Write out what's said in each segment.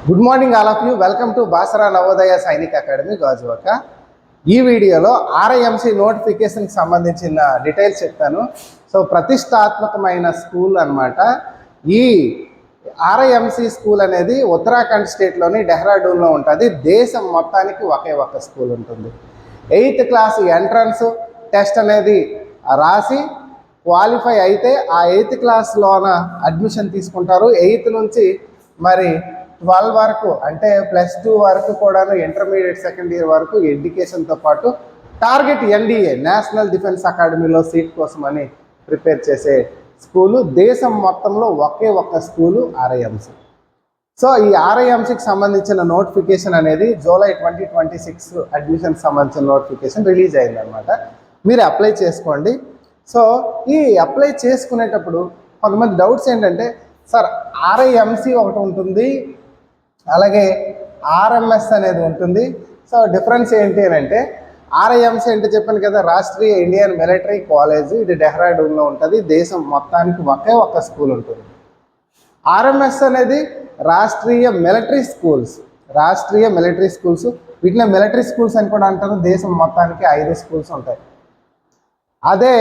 Good morning all of you. Welcome to Basara Navodaya Sainik academy Gajuwaka. ఈ వీడియోలో RIMC నోటిఫికేషన్కి సంబంధించిన డీటెయిల్స్ చెప్తాను. సో ప్రతిష్టాత్మకమైన స్కూల్ అనమాట. ఈ ఆర్ఐఎంసీ స్కూల్ అనేది ఉత్తరాఖండ్ స్టేట్లోని డెహ్రాడూన్లో ఉంటుంది. దేశం మొత్తానికి ఒకే ఒక్క స్కూల్ ఉంటుంది. 8th క్లాస్ ఎంట్రన్స్ టెస్ట్ అనేది రాసి క్వాలిఫై అయితే ఆ 8th క్లాస్లోన అడ్మిషన్ తీసుకుంటారు. 8th నుంచి మరి 12 వరకు అంటే +2 వరకు కూడాను ఇంటర్మీడియట్ సెకండ్ ఇయర్ వరకు ఎడ్యుకేషన్తో పాటు టార్గెట్ ఎన్డీఏ నేషనల్ డిఫెన్స్ అకాడమీలో సీట్ కోసమని ప్రిపేర్ చేసే స్కూలు. దేశం మొత్తంలో ఒకే ఒక్క స్కూలు ఆర్ఐఎంసీ. సో ఈ ఆర్ఐఎంసీకి సంబంధించిన నోటిఫికేషన్ అనేది జూలై 2026 అడ్మిషన్కి సంబంధించిన నోటిఫికేషన్ రిలీజ్ అయిందనమాట. మీరు అప్లై చేసుకోండి. సో ఈ అప్లై చేసుకునేటప్పుడు కొంతమంది డౌట్స్ ఏంటంటే, సార్ ఆర్ఐఎంసీ ఒకటి ఉంటుంది, అలాగే ఆర్ఎంఎస్ అనేది ఉంటుంది. సో డిఫరెన్స్ ఏంటి అని అంటే, ఆర్ఐఎంసీ అంటే చెప్పాను కదా, రాష్ట్రీయ ఇండియన్ మిలిటరీ కాలేజ్. ఇది డెహ్రాడూన్లో ఉంటుంది. దేశం మొత్తానికి ఒకే ఒక్క స్కూల్ ఉంటుంది. ఆర్ఎంఎస్ అనేది రాష్ట్రీయ మిలిటరీ స్కూల్స్. వీటిని మిలిటరీ స్కూల్స్ అని కూడా అంటారు. దేశం మొత్తానికి 5 స్కూల్స్ ఉంటాయి. అదే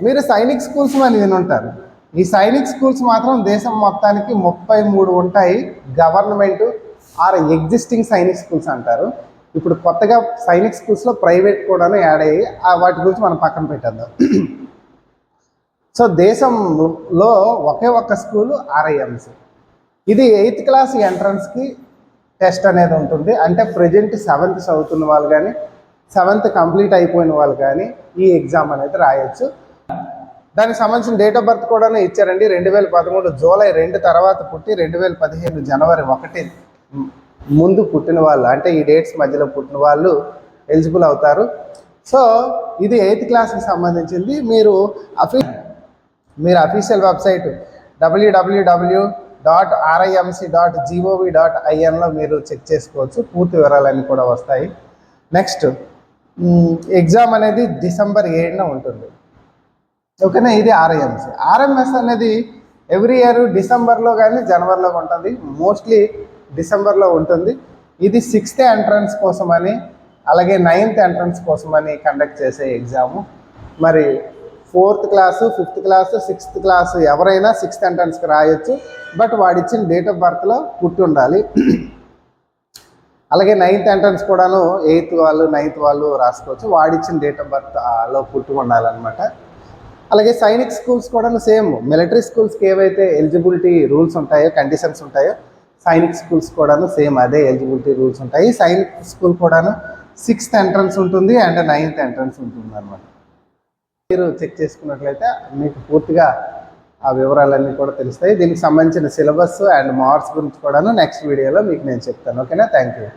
మీరు సైనిక్ స్కూల్స్ అని వినుంటారు. ఈ సైనిక్ స్కూల్స్ మాత్రం దేశం మొత్తానికి 33 ఉంటాయి. Government are existing Sainik schools అంటారు. ఇప్పుడు కొత్తగా సైనిక్ స్కూల్స్లో ప్రైవేట్ కూడాను యాడ్ అయ్యి వాటి గురించి మనం పక్కన పెట్టేద్దాం. సో దేశంలో ఒకే ఒక్క స్కూలు ఆర్ఐఎంసీ. ఇది 8th క్లాస్ ఎంట్రన్స్కి టెస్ట్ అనేది ఉంటుంది. అంటే ప్రజెంట్ 7th చదువుతున్న వాళ్ళు కానీ 7th కంప్లీట్ అయిపోయిన వాళ్ళు కానీ ఈ ఎగ్జామ్ అనేది రాయొచ్చు. దానికి సంబంధించిన డేట్ ఆఫ్ బర్త్ కూడా ఇచ్చారండి. 2013 జూలై 2 తర్వాత పుట్టి 2015 జనవరి 1 ముందు పుట్టిన వాళ్ళు, అంటే ఈ డేట్స్ మధ్యలో పుట్టిన వాళ్ళు ఎలిజిబుల్ అవుతారు. సో ఇది 8th క్లాస్కి సంబంధించింది. మీరు అఫీషియల్ వెబ్సైట్ www.rimc.gov.inలో మీరు చెక్ చేసుకోవచ్చు. పూర్తి వివరాలన్నీ కూడా వస్తాయి. నెక్స్ట్ ఎగ్జామ్ అనేది డిసెంబర్ 7న ఉంటుంది. ఓకేనా. ఇది ఆర్ఐఎంసీ. ఆర్ఎంఎస్ అనేది ఎవ్రీ ఇయర్ డిసెంబర్లో కానీ జనవరిలో ఉంటుంది. మోస్ట్లీ డిసెంబర్లో ఉంటుంది. ఇది 6th ఎంట్రన్స్ కోసమని, అలాగే 9th ఎంట్రన్స్ కోసమని కండక్ట్ చేసే ఎగ్జాము. మరి 4th class, 5th class, 6th class ఎవరైనా 6th ఎంట్రన్స్కి రాయొచ్చు. బట్ వాడిచ్చిన డేట్ ఆఫ్ బర్త్లో పుట్టి ఉండాలి. అలాగే 9th ఎంట్రన్స్ కూడాను 8th వాళ్ళు 9th వాళ్ళు రాసుకోవచ్చు. వాడిచ్చిన డేట్ ఆఫ్ బర్త్లో పుట్టి ఉండాలన్నమాట. అలాగే సైనిక్ స్కూల్స్ కూడా సేమ్ మిలిటరీ స్కూల్స్కి ఏవైతే ఎలిజిబిలిటీ రూల్స్ ఉంటాయో, కండిషన్స్ ఉంటాయో, సైనిక్ స్కూల్స్ కూడాను సేమ్ అదే ఎలిజిబిలిటీ రూల్స్ ఉంటాయి. సైనిక్ స్కూల్ కూడాను 6th ఎంట్రన్స్ ఉంటుంది అండ్ 9th ఎంట్రన్స్ ఉంటుంది అనమాట. మీరు చెక్ చేసుకున్నట్లయితే మీకు పూర్తిగా ఆ వివరాలన్నీ కూడా తెలుస్తాయి. దీనికి సంబంధించిన సిలబస్ అండ్ మార్క్స్ గురించి కూడాను నెక్స్ట్ వీడియోలో మీకు నేను చెప్తాను. ఓకేనా. Thank you.